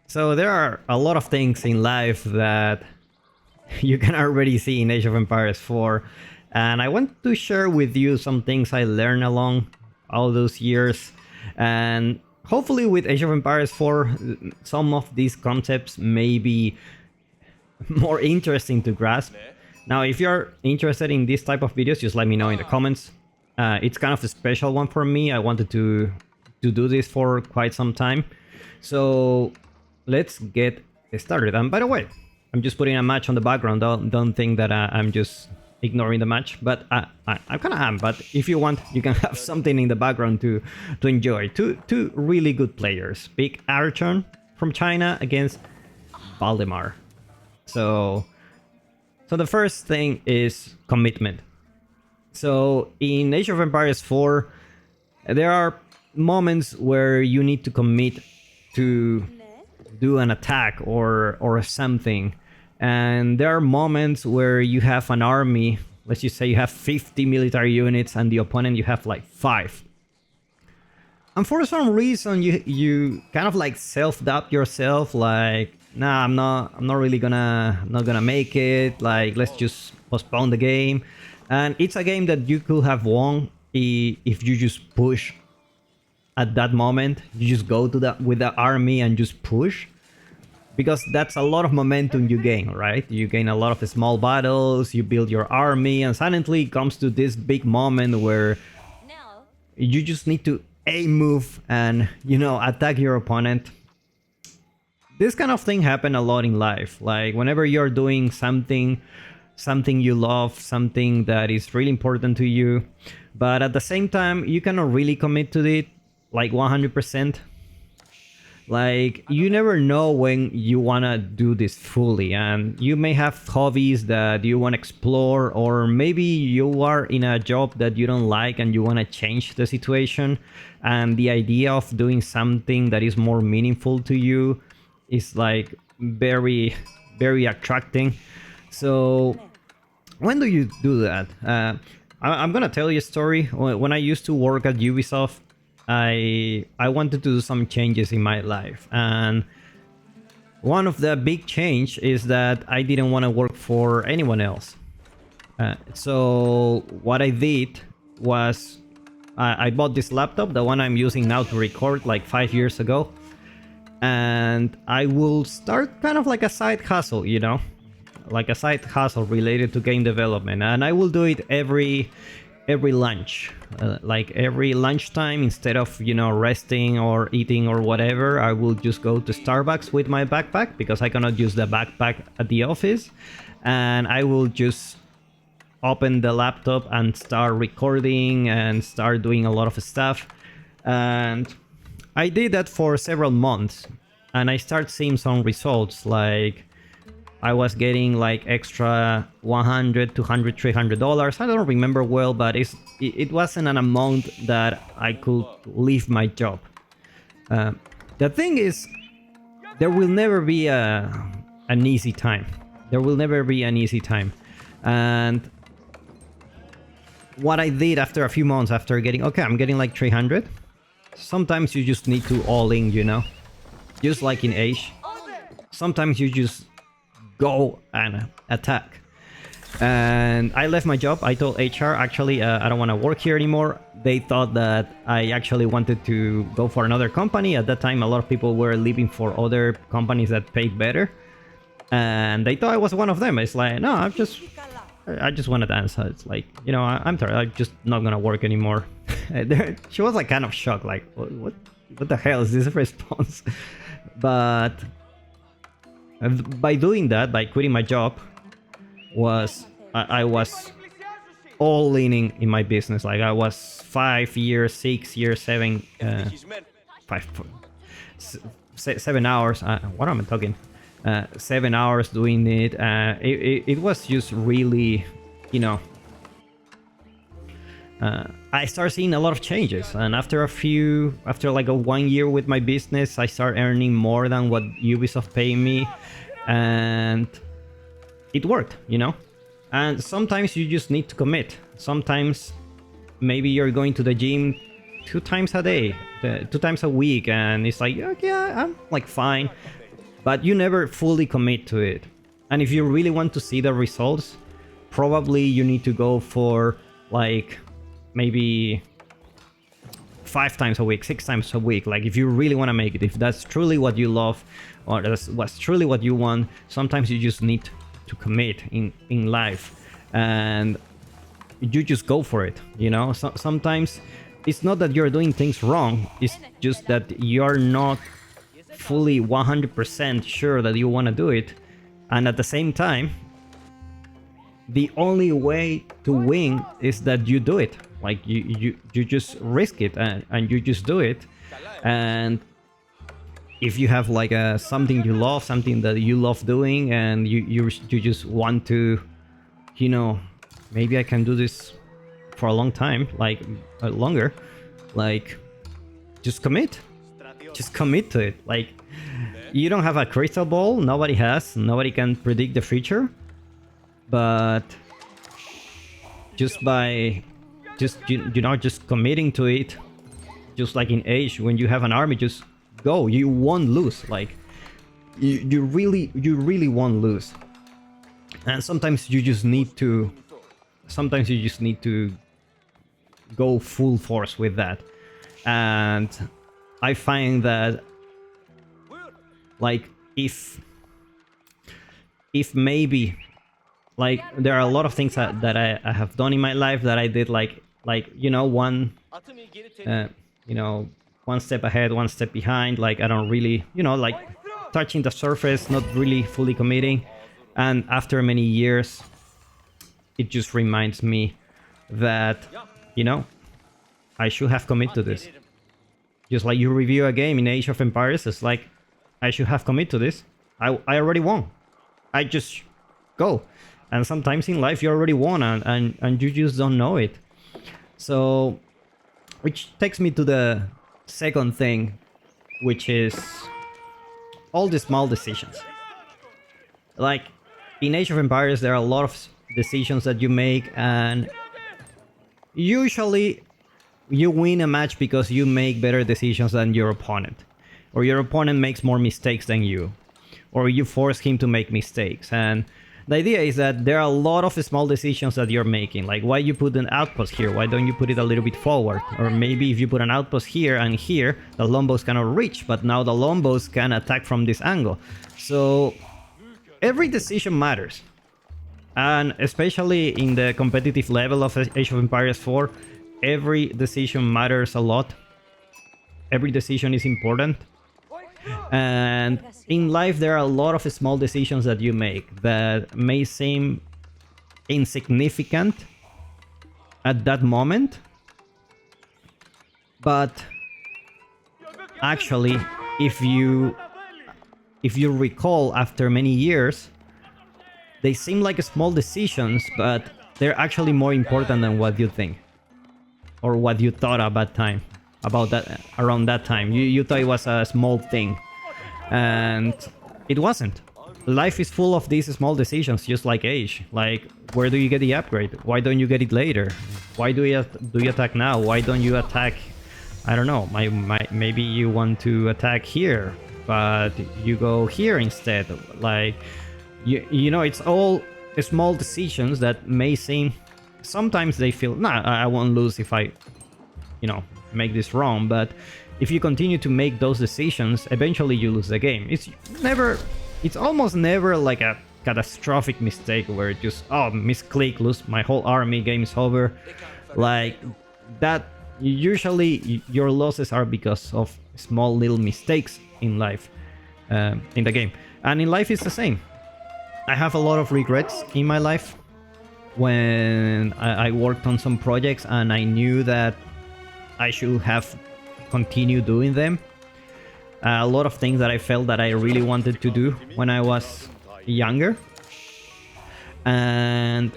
So there are a lot of things in life that you can already see in Age of Empires 4, and I want to share with you some things I learned along all those years, and hopefully with Age of Empires 4 some of these concepts may be more interesting to grasp. Now, if you're interested in this type of videos, just let me know in the comments. It's kind of a special one for me. I wanted to do this for quite some time. So let's get started. And by the way, I'm just putting a match on the background. Don't think that I'm just ignoring the match, but I kind of am. But if you want, you can have something in the background to enjoy. Two really good players. Big Archon from China against Valdemar. So the first thing is commitment. So in Age of Empires 4, there are moments where you need to commit to do an attack or something. And there are moments where you have an army, let's just say you have 50 military units and the opponent you have like 5. And for some reason you kind of like self-doubt yourself, like, nah, I'm not really gonna make it, like, let's just postpone the game. And it's a game that you could have won if you just push at that moment. You just go to that with the army and just push, because that's a lot of momentum you gain, right? You gain a lot of small battles, you build your army, and suddenly it comes to this big moment where you just need to move and, you know, attack your opponent. This kind of thing happen a lot in life. Like whenever you're doing something you love, something that is really important to you, but at the same time you cannot really commit to it like 100%. Like, you never know when you want to do this fully, and you may have hobbies that you want to explore, or maybe you are in a job that you don't like and you want to change the situation, and the idea of doing something that is more meaningful to you is like very attracting. So when do you do that? I'm gonna tell you a story. When I used to work at Ubisoft, I wanted to do some changes in my life, and one of the big change is that I didn't want to work for anyone else. So what I did was I bought this laptop, the one I'm using now to record, like 5 years ago, and I will start kind of like a side hustle, you know, like a side hustle related to game development, and I will do it every lunch, like every lunchtime. Instead of, you know, resting or eating or whatever, I will just go to Starbucks with my backpack, because I cannot use the backpack at the office, and I will just open the laptop and start recording and start doing a lot of stuff. And I did that for several months, and I start seeing some results. Like, I was getting like extra $100, $200, $300. I don't remember well, but it wasn't an amount that I could leave my job. The thing is, there will never be an easy time. There will never be an easy time. And what I did after a few months, after getting, okay, I'm getting like 300. Sometimes you just need to all in, you know, just like in Age. Sometimes you just go and attack. And I left my job. I told HR, actually, I don't want to work here anymore. They thought that I actually wanted to go for another company. At that time, a lot of people were leaving for other companies that paid better, and they thought I was one of them. It's like, no, I just want to dance. It's like, you know, I'm tired. I'm just not gonna work anymore. She was like kind of shocked, like, what the hell is this response? But by doing that, by quitting my job, I was all leaning in my business. Like, I was 5 years, 6 years, 7 hours. What am I talking? 7 hours doing it. It was just really, you know. I started seeing a lot of changes, and after like 1 year with my business, I started earning more than what Ubisoft paid me, and it worked, you know. And sometimes you just need to commit. Sometimes maybe you're going to the gym 2 times a day, 2 times a week, and it's like, okay, I'm like fine. but you never fully commit to it. And if you really want to see the results, probably you need to go for like maybe 5 times a week, 6 times a week. Like if you really want to make it, if that's truly what you love, or that's what's truly what you want, sometimes you just need to commit in life, and you just go for it, you know. Sometimes it's not that you're doing things wrong, it's just that you're not fully 100% sure that you want to do it, and at the same time the only way to win is that you do it. Like you just risk it, and you just do it. And if you have like something you love, something that you love doing, and you just want to, you know, maybe I can do this for a long time, like longer, like just commit to it. Like you don't have a crystal ball, nobody can predict the future, but just by just committing to it, just like in Age, when you have an army, just go, you won't lose. Like you really won't lose. And sometimes you just need to go full force with that. And I find that like if maybe, like there are a lot of things that I have done in my life that I did like you know, one step ahead, one step behind. Like I don't really, you know, like touching the surface, not really fully committing. And after many years, it just reminds me that, you know, I should have committed to this. Just like you review a game in Age of Empires, it's like I should have committed to this. I already won. I just go. And sometimes in life you already won, and you just don't know it. So, which takes me to the second thing, which is all the small decisions. Like in Age of Empires, there are a lot of decisions that you make, and usually you win a match because you make better decisions than your opponent, or your opponent makes more mistakes than you, or you force him to make mistakes. And the idea is that there are a lot of small decisions that you're making, like why you put an outpost here, why don't you put it a little bit forward, or maybe if you put an outpost here and here, the longbows cannot reach, but now the longbows can attack from this angle. So every decision matters, and especially in the competitive level of Age of Empires 4, every decision matters a lot. Every decision is important. And in life there are a lot of small decisions that you make that may seem insignificant at that moment, but actually if you recall after many years, they seem like small decisions, but they're actually more important than what you think or what you thought about that around that time. You thought it was a small thing, and it wasn't. Life is full of these small decisions, just like Age. Like, where do you get the upgrade? Why don't you get it later? Why do you attack now? Why don't you attack, I don't know, maybe you want to attack here, but you go here instead. Like, you know, it's all small decisions that may seem, sometimes they feel, nah, I won't lose if I, you know, make this wrong. But if you continue to make those decisions, eventually you lose the game. It's almost never like a catastrophic mistake where it just, oh, misclick, lose my whole army, game is over. Like that, usually your losses are because of small little mistakes in life, in the game. And in life it's the same. I have a lot of regrets in my life when I worked on some projects and I knew that I should have continued doing them. A lot of things that I felt that I really wanted to do when I was younger. And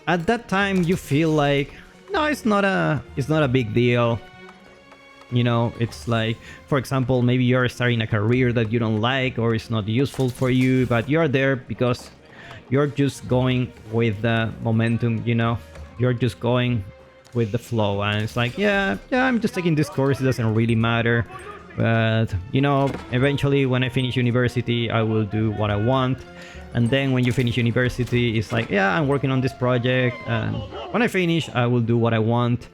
at that time you feel like, no, it's not a big deal. You know, it's like, for example, maybe you're starting a career that you don't like or it's not useful for you, but you're there because you're just going with the momentum, you know, you're just going with the flow. And it's like, yeah, I'm just taking this course, it doesn't really matter. But, you know, eventually when I finish university, I will do what I want. And then when you finish university, it's like, yeah, I'm working on this project. And when I finish, I will do what I want.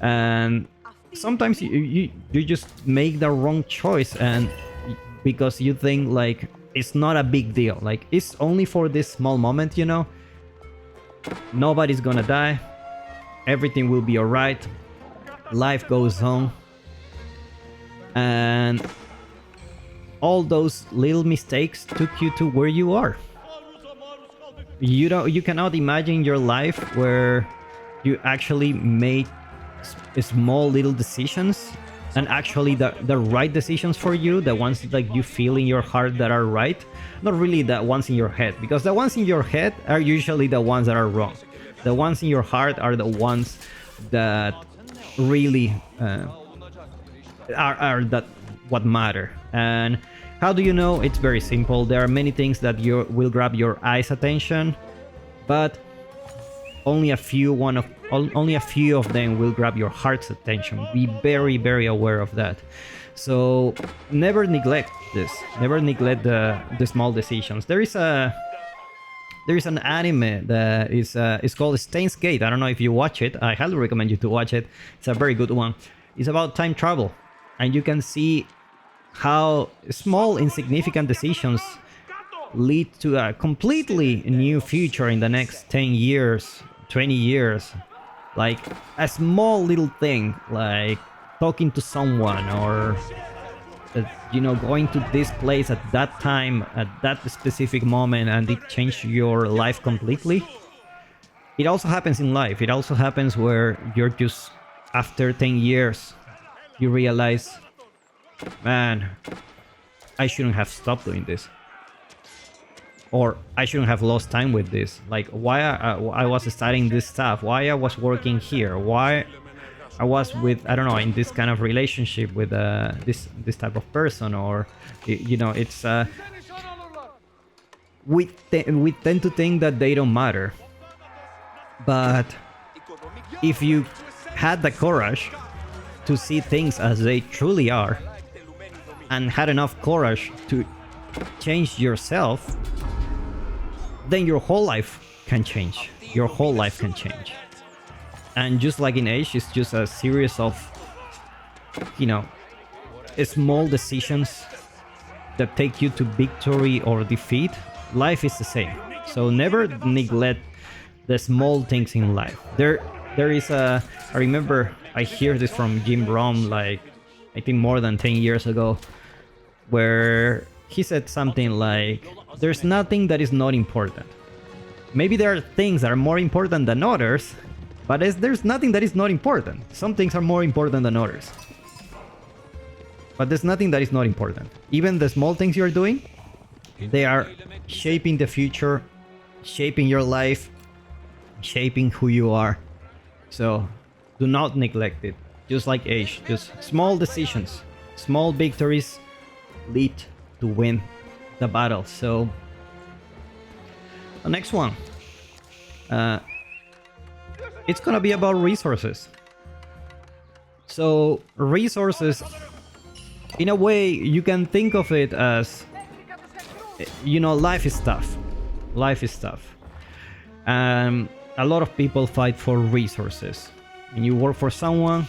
And sometimes you just make the wrong choice. And because you think like it's not a big deal. Like it's only for this small moment, you know. Nobody's gonna die. Everything will be alright. Life goes on. And all those little mistakes took you to where you are. You cannot imagine your life where you actually made small little decisions and actually the right decisions for you, the ones that you feel in your heart that are right, not really the ones in your head, because the ones in your head are usually the ones that are wrong. The ones in your heart are the ones that really are that what matter. And how do you know? It's very simple. There are many things that you will grab your eyes attention, but only a few of them will grab your heart's attention. Be very, very aware of that. So never neglect this. Never neglect the small decisions. There is an anime that is it's called Steins Gate. I don't know if you watch it. I highly recommend you to watch it. It's a very good one. It's about time travel, and you can see how small insignificant decisions lead to a completely new future in the next 10 years, 20 years. Like a small little thing, like talking to someone, or you know, going to this place at that time, at that specific moment, and it changed your life completely. It also happens in life. It also happens where you're just, after 10 years, you realize, man, I shouldn't have stopped doing this. Or I shouldn't have lost time with this. Like, why I was studying this stuff, why I was working here, why I was with, I don't know, in this kind of relationship with this type of person, or, you know, it's we tend to think that they don't matter. But if you had the courage to see things as they truly are, and had enough courage to change yourself, then your whole life can change. Your whole life can change. And just like in age, it's just a series of, you know, small decisions that take you to victory or defeat. Life is the same. So never neglect the small things in life. There is a, I remember I hear this from Jim Rohn, like I think more than 10 years ago, where he said something like, there's nothing that is not important. Maybe there are things that are more important than others, but there's nothing that is not important. Some things are more important than others. But there's nothing that is not important. Even the small things you're doing, they are shaping the future, shaping your life, shaping who you are. So do not neglect it. Just like age, just small decisions, small victories lead to win the battle. So the next one, it's gonna be about resources. So resources, in a way, you can think of it as, you know, life is tough. Life is tough. A lot of people fight for resources. When you work for someone,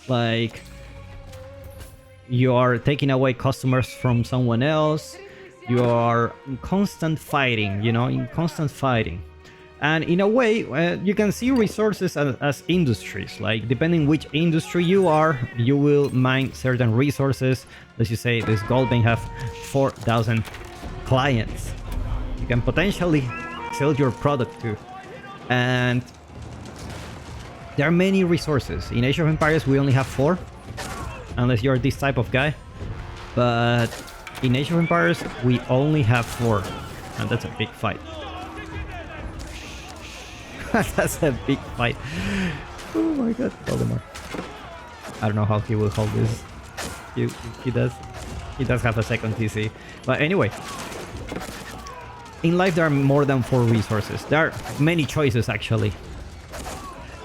like, you are taking away customers from someone else. You are in constant fighting, you know, in constant fighting. And in a way, you can see resources as industries. Like, depending which industry you are, you will mine certain resources. Let's just say this gold bank have 4,000 clients. You can potentially sell your product to. And there are many resources. In Age of Empires, we only have 4. Unless you're this type of guy. But in Age of Empires, we only have 4. And that's a big fight. That's a big fight. Oh my god, Voldemort. I don't know how he will hold this. He does have a second TC. But anyway, in life there are more than 4 resources. There are many choices actually.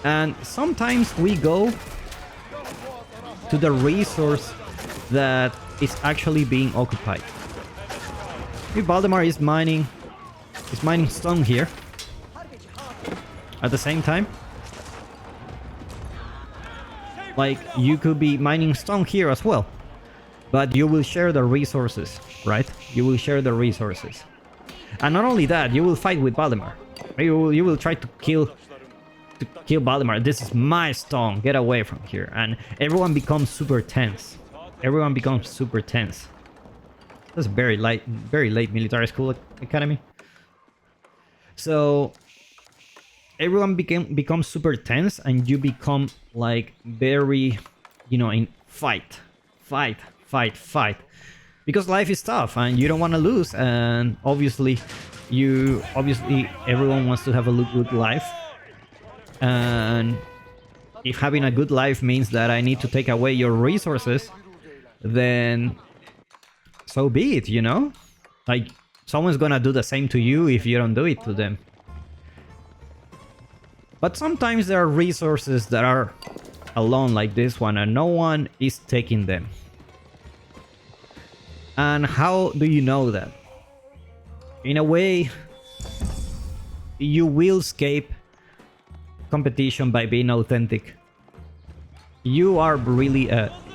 And sometimes we go to the resource that is actually being occupied. If Valdemar is mining stone here at the same time, like you could be mining stone here as well, but you will share the resources, right? You will share the resources, and not only that, you will fight with Valdemar. You will try to kill Valdemar. This is my stone. Get away from here, and everyone becomes super tense. Everyone becomes super tense. That's very late military school academy. So everyone becomes super tense, and you become like very, you know, in fight, because life is tough and you don't want to lose, and obviously everyone wants to have a good life, and if having a good life means that I need to take away your resources, then so be it, you know? Like, someone's gonna do the same to you if you don't do it to them. But sometimes there are resources that are alone like this one, and no one is taking them. And how do you know that? In a way, you will escape competition by being authentic. You are really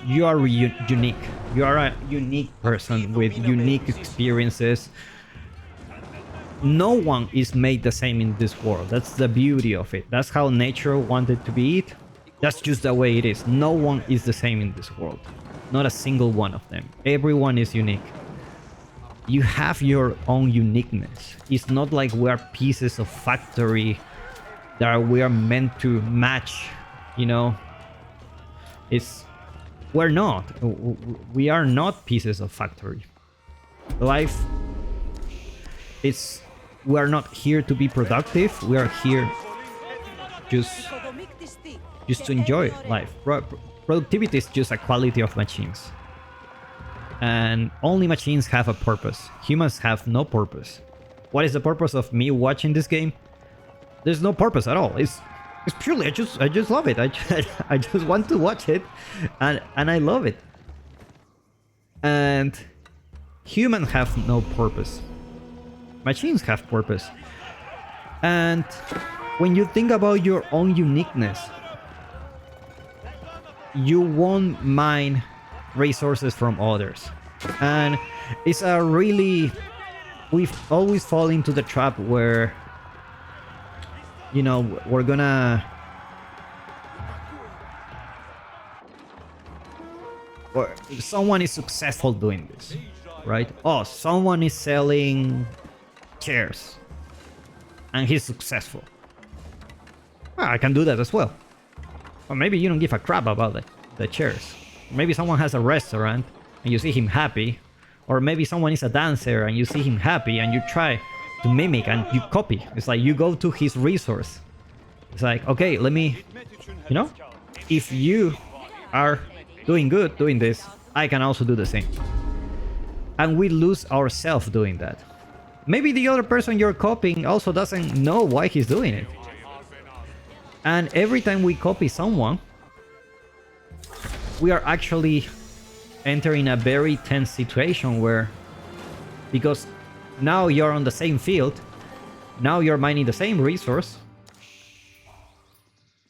unique. You are a unique person with unique experiences. No one is made the same in this world. That's the beauty of it. That's how nature wanted to be it. That's just the way it is. No one is the same in this world. Not a single one of them. Everyone is unique. You have your own uniqueness. It's not like we are pieces of factory that we are meant to match, you know. We're not. We are not pieces of factory. Life is... We are not here to be productive. We are here just to enjoy life. Productivity is just a quality of machines. And only machines have a purpose. Humans have no purpose. What is the purpose of me watching this game? There's no purpose at all. It's purely I just love it. I just want to watch it, and I love it. And humans have no purpose. Machines have purpose. And when you think about your own uniqueness, you won't mine resources from others. And it's a really... We've always fallen into the trap where, you know, we're gonna... Or someone is successful doing this, right? Oh, someone is selling chairs and he's successful. Well, I can do that as well. Or maybe you don't give a crap about the chairs. Maybe someone has a restaurant and you see him happy. Or maybe someone is a dancer and you see him happy and you try to mimic and you copy. It's like you go to his resource. It's like, okay, let me, you know, if you are doing good doing this, I can also do the same. And we lose ourselves doing that. Maybe the other person you're copying also doesn't know why he's doing it. And every time we copy someone, we are actually entering a very tense situation where, because now you're on the same field, now you're mining the same resource,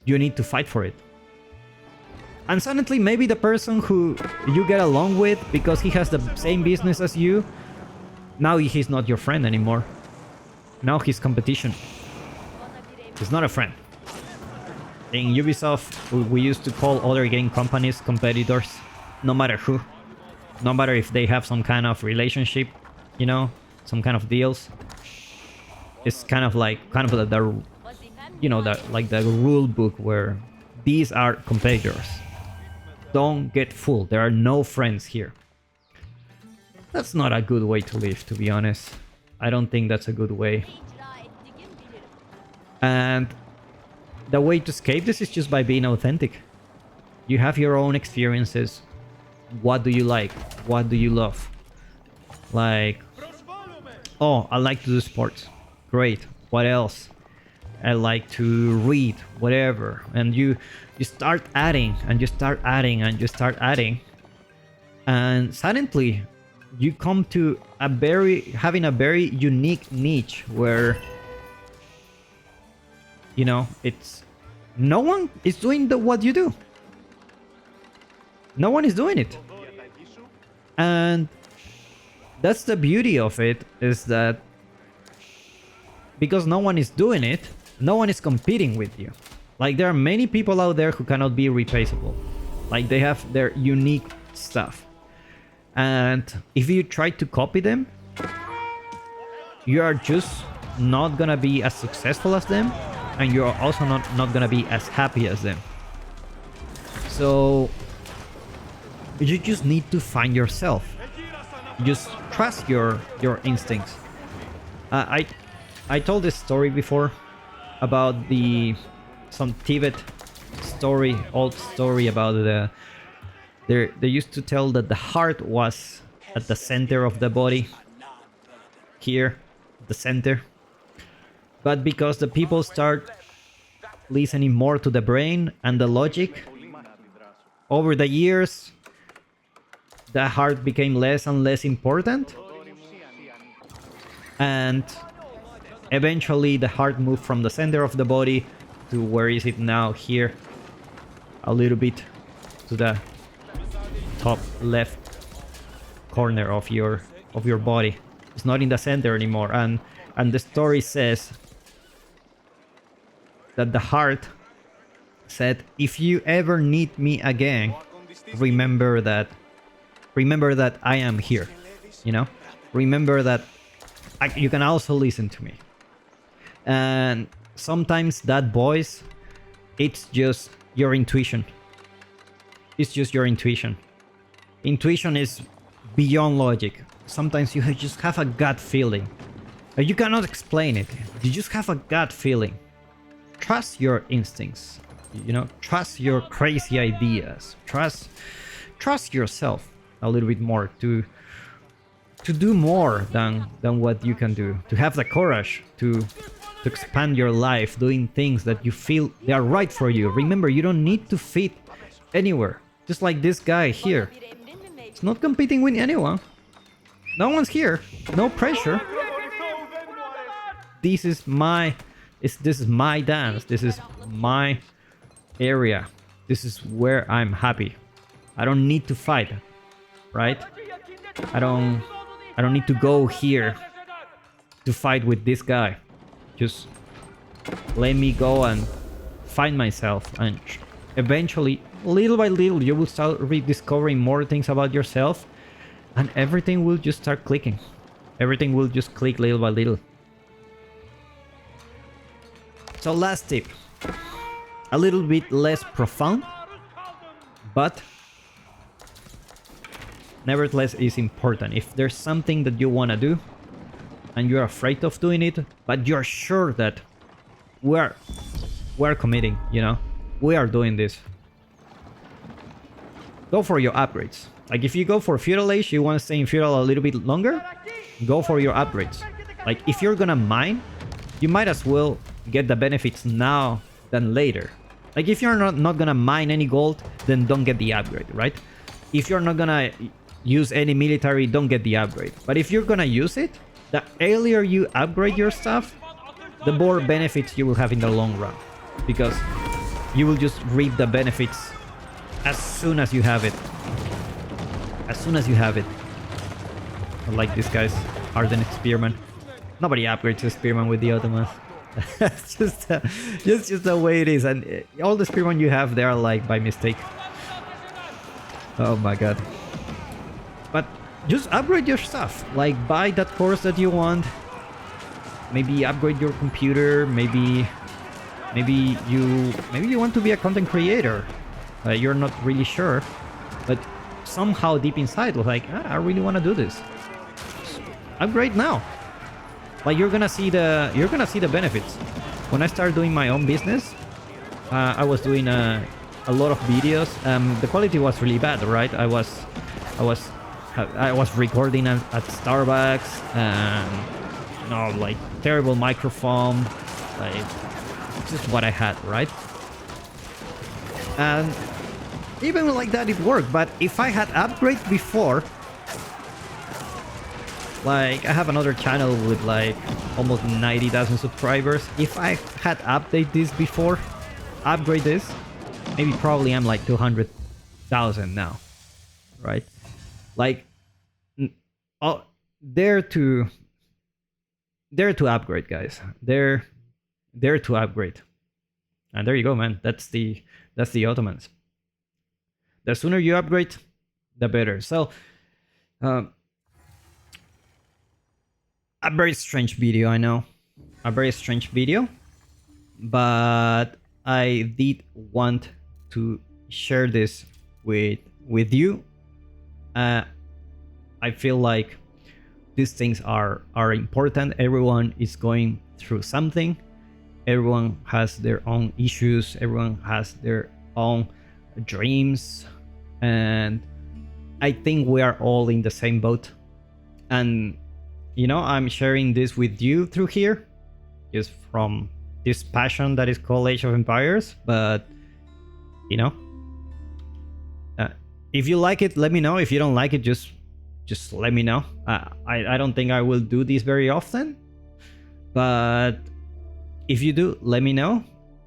you need to fight for it. And suddenly maybe the person who you get along with because he has the same business as you, now he's not your friend anymore. Now he's competition. He's not a friend. In Ubisoft, we used to call other game companies competitors, no matter who. No matter if they have some kind of relationship, you know, some kind of deals. It's kind of like the you know, the rule book where these are competitors. Don't get fooled. There are no friends here. That's not a good way to live, to be honest. I don't think that's a good way. And the way to escape this is just by being authentic. You have your own experiences. What do you like? What do you love? Like, oh, I like to do sports. Great. What else? I like to read, whatever. And you start adding, and you start adding, and you start adding. And suddenly you come to having a very unique niche where, you know, it's no one is doing what you do. No one is doing it. And that's the beauty of it, is that because no one is doing it, no one is competing with you. Like, there are many people out there who cannot be replaceable. Like, they have their unique stuff. And if you try to copy them, you are just not gonna be as successful as them, and you're also not gonna be as happy as them. So you just need to find yourself. Just trust your instincts. I told this story before about some Tibet story, old story about they used to tell that the heart was at the center of the body, here, the center. But because the people start listening more to the brain and the logic, over the years, the heart became less and less important. And eventually the heart moved from the center of the body to where is it now, here, a little bit to the top left corner of your body. It's not in the center anymore. And the story says that the heart said, if you ever need me again, remember that I am here, you know? Remember that you can also listen to me. And sometimes that voice, it's just your intuition. It's just your intuition. Intuition is beyond logic. Sometimes you just have a gut feeling. You cannot explain it. You just have a gut feeling. Trust your instincts. You know, trust your crazy ideas. Trust yourself a little bit more to do more than what you can do. To have the courage to expand your life doing things that you feel they are right for you. Remember, you don't need to fit anywhere. Just like this guy here. It's not competing with anyone. No one's here. No pressure. This is my dance. This is my area. This is where I'm happy. I don't need to fight, right? I don't need to go here to fight with this guy. Just let me go and find myself, and eventually, little by little, you will start rediscovering more things about yourself, and everything will just start clicking. Everything will just click little by little. So last tip, a little bit less profound, but nevertheless is important. If there's something that you want to do and you're afraid of doing it, but you're sure that we're committing, you know, we are doing this, go for your upgrades. Like, if you go for feudal age, you want to stay in feudal a little bit longer, go for your upgrades. Like, if you're gonna mine, you might as well get the benefits now than later. Like, if you're not gonna mine any gold, then don't get the upgrade, right? If you're not gonna use any military, don't get the upgrade. But if you're gonna use it, the earlier you upgrade your stuff, the more benefits you will have in the long run, because you will just reap the benefits as soon as you have it. As soon as you have it. Like this guy's Ardent Spearman. Nobody upgrades a Spearman with the Ottomans. It's just the way it is, and all the Spearmen you have, they are like by mistake. Oh my god. But just upgrade your stuff. Like, buy that course that you want. Maybe upgrade your computer. Maybe you want to be a content creator. You're not really sure, but somehow deep inside, like, I really want to do this. Just upgrade now. Like, you're gonna see the benefits. When I started doing my own business, I was doing a lot of videos. The quality was really bad, right? I was recording at Starbucks, and like terrible microphone, like just what I had, right? And even like that it worked. But if I had upgrade before, like I have another channel with like almost 90,000 subscribers. If I had update this before, upgrade this, maybe probably I'm like 200,000 now, right? Like, oh, dare to upgrade, guys. Dare to upgrade. And there you go, man. That's the Ottomans. The sooner you upgrade, the better. So, a very strange video, I know. A very strange video. But I did want to share this with you. I feel like these things are important. Everyone is going through something. Everyone has their own issues. Everyone has their own dreams. And I think we are all in the same boat. And, you know, I'm sharing this with you through here, just from this passion that is called Age of Empires. But, you know, if you like it, let me know. If you don't like it, just let me know. I don't think I will do this very often, but if you do, let me know.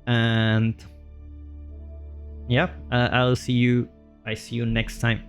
And yeah, I see you next time.